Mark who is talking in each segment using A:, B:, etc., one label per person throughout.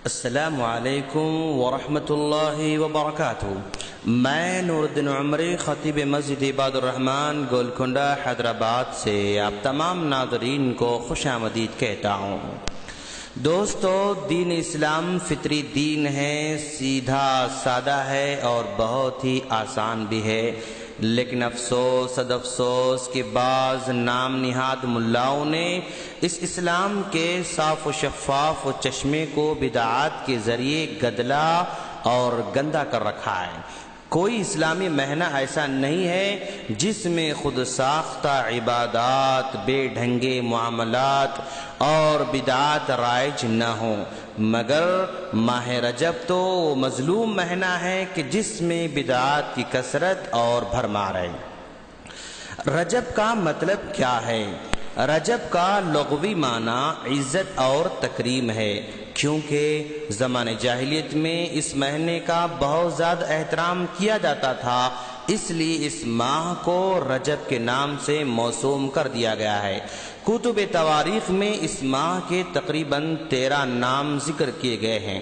A: السلام علیکم ورحمۃ اللہ وبرکاتہ۔ میں نور الدین عمری، خطیب مسجد عباد الرحمن گولکنڈہ حیدرآباد سے آپ تمام ناظرین کو خوش آمدید کہتا ہوں۔ دوستو، دین اسلام فطری دین ہے، سیدھا سادہ ہے اور بہت ہی آسان بھی ہے، لیکن افسوس صد افسوس کہ بعض نام نہاد ملاؤں نے اس اسلام کے صاف و شفاف و چشمے کو بدعات کے ذریعے گدلا اور گندا کر رکھا ہے۔ کوئی اسلامی مہینہ ایسا نہیں ہے جس میں خود ساختہ عبادات، بے ڈھنگے معاملات اور بدعات رائج نہ ہوں، مگر ماہ رجب تو مظلوم مہینہ ہے کہ جس میں بدعات کی کثرت اور بھرمار ہے۔ رجب کا مطلب کیا ہے؟ رجب کا لغوی معنی عزت اور تکریم ہے، کیونکہ زمانہ جاہلیت میں اس مہینے کا بہت زیادہ احترام کیا جاتا تھا، اس لیے اس ماہ کو رجب کے نام سے موسوم کر دیا گیا ہے۔ کتب تواریخ میں اس ماہ کے تقریباً 13 نام ذکر کیے گئے ہیں۔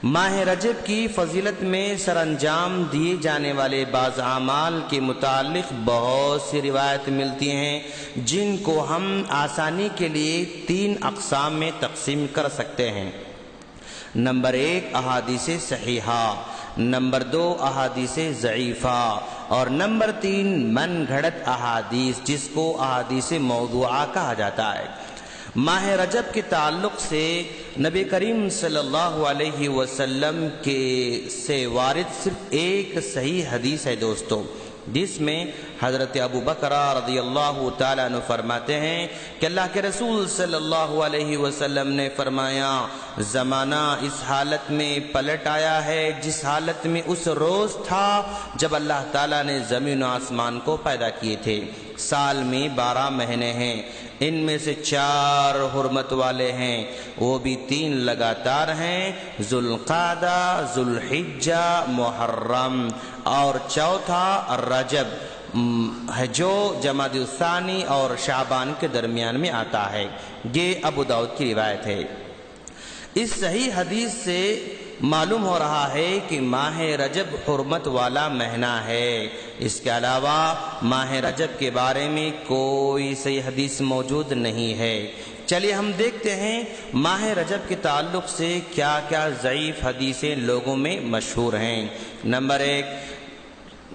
A: ماہ رجب کی فضیلت میں سر انجام دیے جانے والے بعض اعمال کے متعلق بہت سی روایت ملتی ہیں، جن کو ہم آسانی کے لیے 3 اقسام میں تقسیم کر سکتے ہیں۔ نمبر 1 احادیث صحیحہ، نمبر 2 احادیث ضعیفہ، اور نمبر 3 من گھڑت احادیث، جس کو احادیث موضوعہ کہا جاتا ہے۔ ماہ رجب کے تعلق سے نبی کریم صلی اللہ علیہ وسلم سے وارد صرف ایک صحیح حدیث ہے دوستو، جس میں حضرت ابو بکر رضی اللہ تعالیٰ عنہ فرماتے ہیں کہ اللہ کے رسول صلی اللہ علیہ وسلم نے فرمایا، زمانہ اس حالت میں پلٹ آیا ہے جس حالت میں اس روز تھا جب اللہ تعالیٰ نے زمین و آسمان کو پیدا کیے تھے۔ سال میں 12 مہینے ہیں، ان میں سے 4 حرمت والے ہیں، وہ بھی 3 لگاتار ہیں، ذوالقعدہ، ذوالحجہ، محرم، اور چوتھا رجب ہے جو جمادی الثانی اور شعبان کے درمیان میں آتا ہے۔ یہ ابو داؤد کی روایت ہے۔ اس صحیح حدیث سے معلوم ہو رہا ہے کہ ماہ رجب حرمت والا مہینہ ہے۔ اس کے علاوہ ماہ رجب کے بارے میں کوئی صحیح حدیث موجود نہیں ہے۔ چلیے ہم دیکھتے ہیں ماہ رجب کے تعلق سے کیا کیا ضعیف حدیثیں لوگوں میں مشہور ہیں۔ نمبر 1،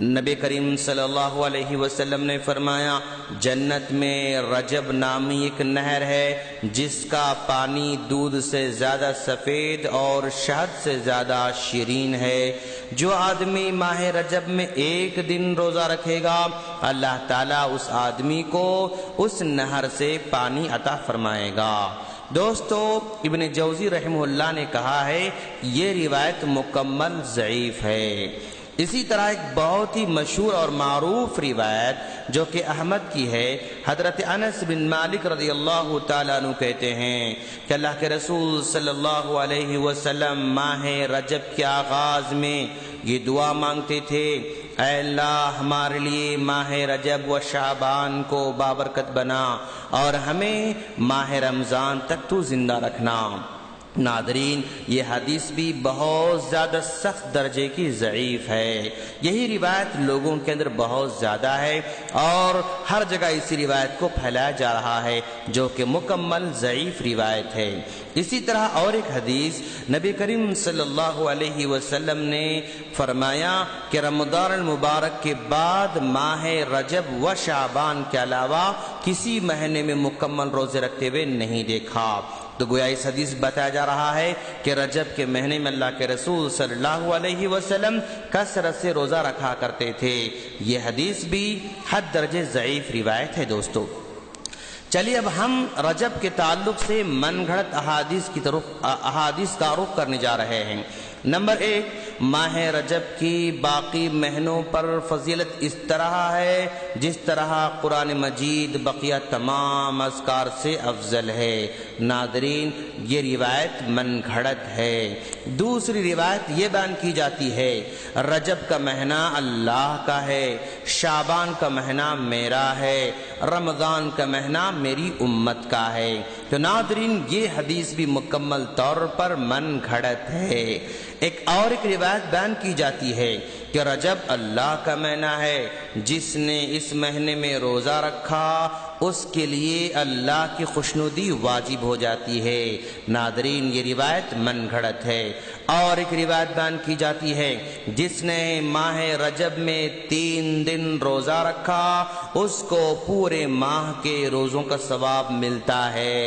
A: نبی کریم صلی اللہ علیہ وسلم نے فرمایا، جنت میں رجب نامی ایک نہر ہے جس کا پانی دودھ سے زیادہ سفید اور شہد سے زیادہ شیرین ہے۔ جو آدمی ماہ رجب میں 1 دن روزہ رکھے گا، اللہ تعالیٰ اس آدمی کو اس نہر سے پانی عطا فرمائے گا۔ دوستو، ابن جوزی رحمہ اللہ نے کہا ہے یہ روایت مکمل ضعیف ہے۔ اسی طرح ایک بہت ہی مشہور اور معروف روایت جو کہ احمد کی ہے، حضرت انس بن مالک رضی اللہ تعالیٰ عنہ کہتے ہیں کہ اللہ کے رسول صلی اللہ علیہ وسلم ماہ رجب کے آغاز میں یہ دعا مانگتے تھے، اے اللہ ہمارے لیے ماہ رجب و شعبان کو بابرکت بنا اور ہمیں ماہ رمضان تک تو زندہ رکھنا۔ ناظرین، یہ حدیث بھی بہت زیادہ سخت درجے کی ضعیف ہے۔ یہی روایت لوگوں کے اندر بہت زیادہ ہے اور ہر جگہ اسی روایت کو پھیلایا جا رہا ہے جو کہ مکمل ضعیف روایت ہے۔ اسی طرح اور ایک حدیث نبی کریم صلی اللہ علیہ وسلم نے فرمایا کہ رمضان المبارک کے بعد ماہ رجب و شعبان کے علاوہ کسی مہینے میں مکمل روزے رکھتے ہوئے نہیں دیکھا۔ تو گویا اس حدیث بتایا جا رہا ہے کہ رجب کے مہینے میں اللہ کے رسول صلی اللہ علیہ وسلم کثرت سے روزہ رکھا کرتے تھے۔ یہ حدیث بھی حد درجے ضعیف روایت ہے دوستو۔ چلیے اب ہم رجب کے تعلق سے من گھڑت احادیث کا رخ کرنے جا رہے ہیں۔ نمبر 1، ماہ رجب کی باقی مہینوں پر فضیلت اس طرح ہے جس طرح قرآن مجید بقیہ تمام اذکار سے افضل ہے۔ ناظرین، یہ روایت من گھڑت ہے۔ دوسری روایت یہ بیان کی جاتی ہے، رجب کا مہینہ اللہ کا ہے، شعبان کا مہینہ میرا ہے، رمضان کا مہینہ میری امت کا ہے۔ تو ناظرین یہ حدیث بھی مکمل طور پر من گھڑت ہے۔ ایک روایت بیان کی جاتی ہے کہ رجب اللہ کا مہینہ ہے، جس نے اس مہینے میں روزہ رکھا اس کے لیے اللہ کی خوشنودی واجب ہو جاتی ہے۔ ناظرین یہ روایت من گھڑت ہے۔ اور ایک روایت بیان کی جاتی ہے جس نے ماہ رجب میں 3 دن روزہ رکھا اس کو پورے ماہ کے روزوں کا ثواب ملتا ہے،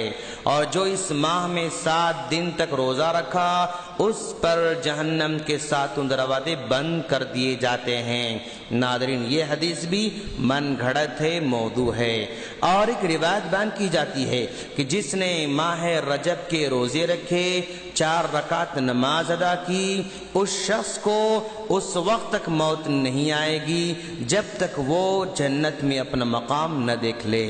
A: اور جو اس ماہ میں 7 دن تک روزہ رکھا اس پر جہنم کے 7 دروازے بند کر دیے جاتے ہیں۔ ناظرین یہ حدیث بھی من گھڑت ہے، موضوع ہے۔ اور ایک روایت بیان کی جاتی ہے کہ جس نے ماہ رجب کے روزے رکھے، 4 رکعت نماز ادا کی، اس شخص کو اس وقت تک موت نہیں آئے گی جب تک وہ جنت میں اپنا مقام نہ دیکھ لے۔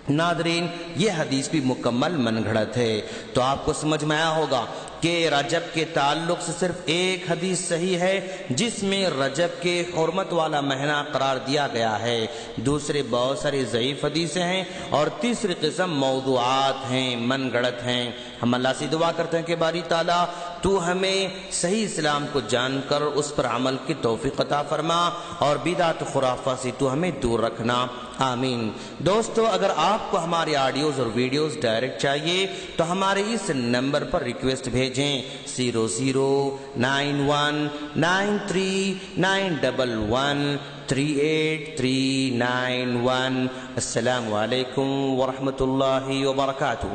A: ناظرین یہ حدیث بھی مکمل من گھڑت ہے۔ تو آپ کو سمجھ میں آیا ہوگا کہ رجب کے تعلق سے صرف ایک حدیث صحیح ہے جس میں رجب کے حرمت والا مہینہ قرار دیا گیا ہے، دوسرے بہت ساری ضعیف حدیثیں ہیں، اور تیسری قسم موضوعات ہیں، من گڑت ہیں۔ ہم اللہ سے دعا کرتے ہیں کہ باری تعالیٰ تو ہمیں صحیح اسلام کو جان کر اس پر عمل کی توفیق عطا فرما، اور بدعت خرافہ سے تو ہمیں دور رکھنا، آمین۔ دوستو اگر آپ کو ہمارے آڈیوز اور ویڈیوز ڈائریکٹ چاہیے تو ہمارے اس نمبر پر ریکویسٹ بھیجیں 009193913839 السلام علیکم ورحمۃ اللہ وبرکاتہ۔